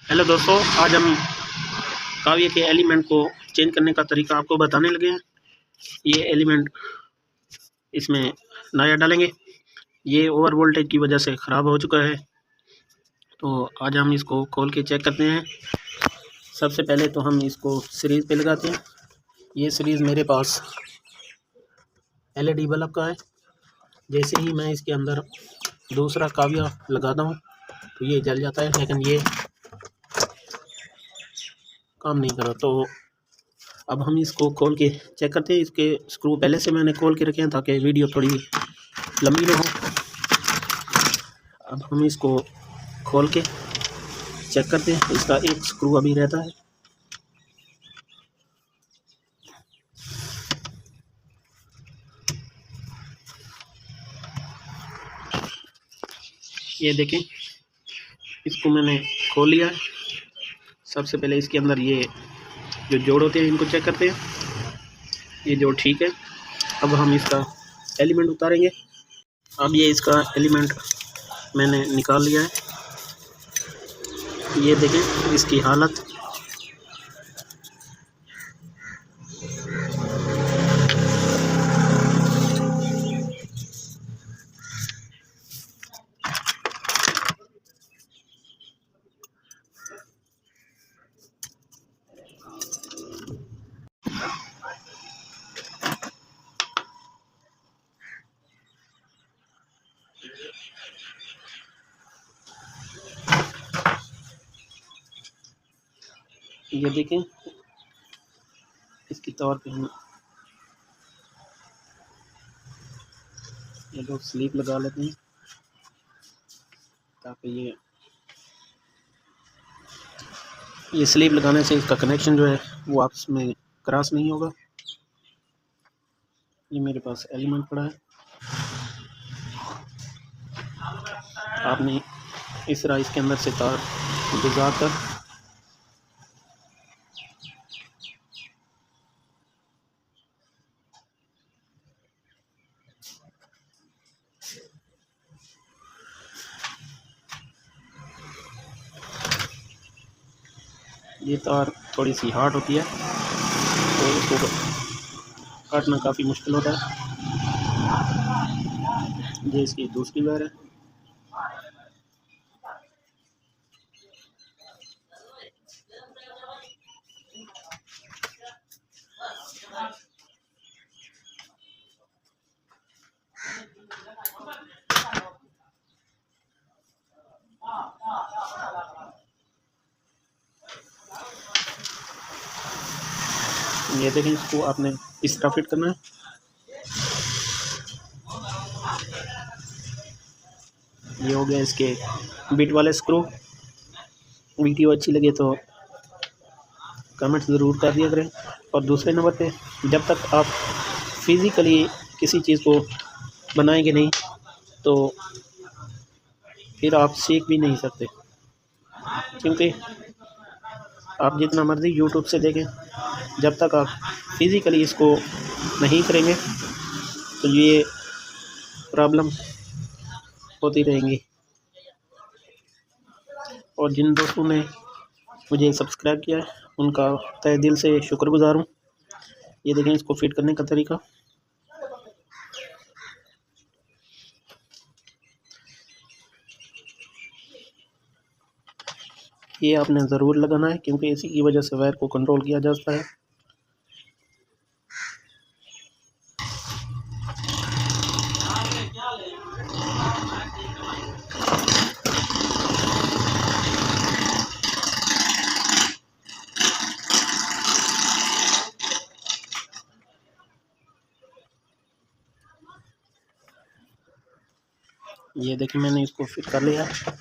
Hello दोस्तों, आज हम काव्य के एलिमेंट को चेंज करने का तरीका आपको बताने लगे हैं। ये एलिमेंट इसमें नया डालेंगे। ये ओवर वोल्टेज की वजह से ख़राब हो चुका है, तो आज हम इसको खोल के चेक करते हैं। सबसे पहले तो हम इसको सीरीज़ पे लगाते हैं। ये सीरीज़ मेरे पास एलईडी बल्ब का है। जैसे ही मैं इसके अंदर दूसरा काव्य लगाता हूँ तो ये जल जाता है, लेकिन ये काम नहीं कर रहा। तो अब हम इसको खोल के चेक करते हैं। इसके स्क्रू पहले से मैंने खोल के रखे हैं ताकि वीडियो थोड़ी लंबी ना हो। अब हम इसको खोल के चेक करते हैं। इसका एक स्क्रू अभी रहता है। ये देखें, इसको मैंने खोल लिया है। सबसे पहले इसके अंदर ये जो जोड़ होते हैं इनको चेक करते हैं। ये जोड़ ठीक है। अब हम इसका एलिमेंट उतारेंगे। अब ये इसका एलिमेंट मैंने निकाल लिया है। ये देखें इसकी हालत। ये देखें, इसकी तौर पे हम ये लोग स्लीप लगा लेते हैं ताकि ये स्लीप लगाने से इसका कनेक्शन जो है वो आपस में क्रॉस नहीं होगा। ये मेरे पास एलिमेंट पड़ा है। आपने इस तरह इसके अंदर से तार गुजार कर ये तार थोड़ी सी हार्ड होती है तो इसको काटना काफ़ी मुश्किल होता है। ये इसकी दूसरी वायर है। ये देखें, इसको आपने इस तरह फिट करना है। ये हो गया इसके बिट वाले स्क्रू। वीडियो अच्छी लगे तो कमेंट ज़रूर कर दिया करें। और दूसरे नंबर पे, जब तक आप फिज़िकली किसी चीज़ को बनाएंगे नहीं तो फिर आप सीख भी नहीं सकते, क्योंकि आप जितना मर्ज़ी यूट्यूब से देखें, जब तक आप फिज़िकली इसको नहीं करेंगे तो ये प्रॉब्लम होती रहेंगी। और जिन दोस्तों ने मुझे सब्सक्राइब किया है उनका तहे दिल से शुक्रगुज़ार हूँ। ये देखें इसको फिट करने का तरीका। ये आपने ज़रूर लगाना है, क्योंकि इसी की वजह से वायर को कंट्रोल किया जाता है। ये देखिए, मैंने इसको फिट कर लिया है।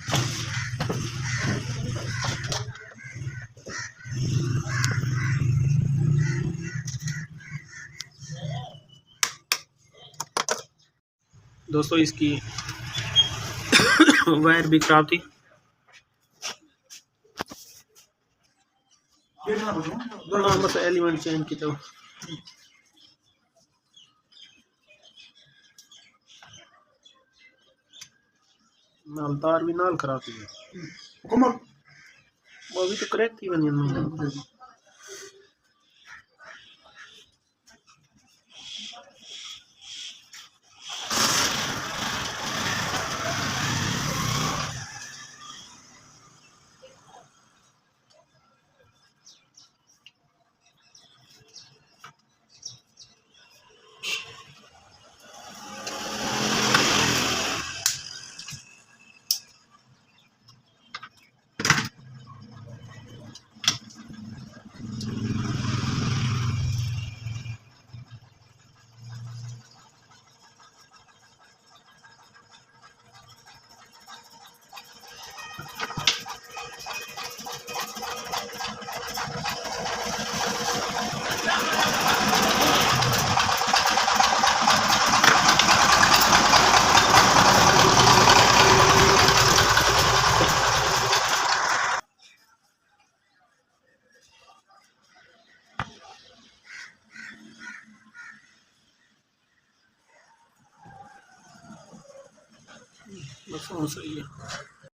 दोस्तों, इसकी वायर भी खराब थी। बस एलिमेंट चेंज की तो नाल तार भी नाल खराब थी। वो अभी तो क्रैक थी बनियन में। बस सही है।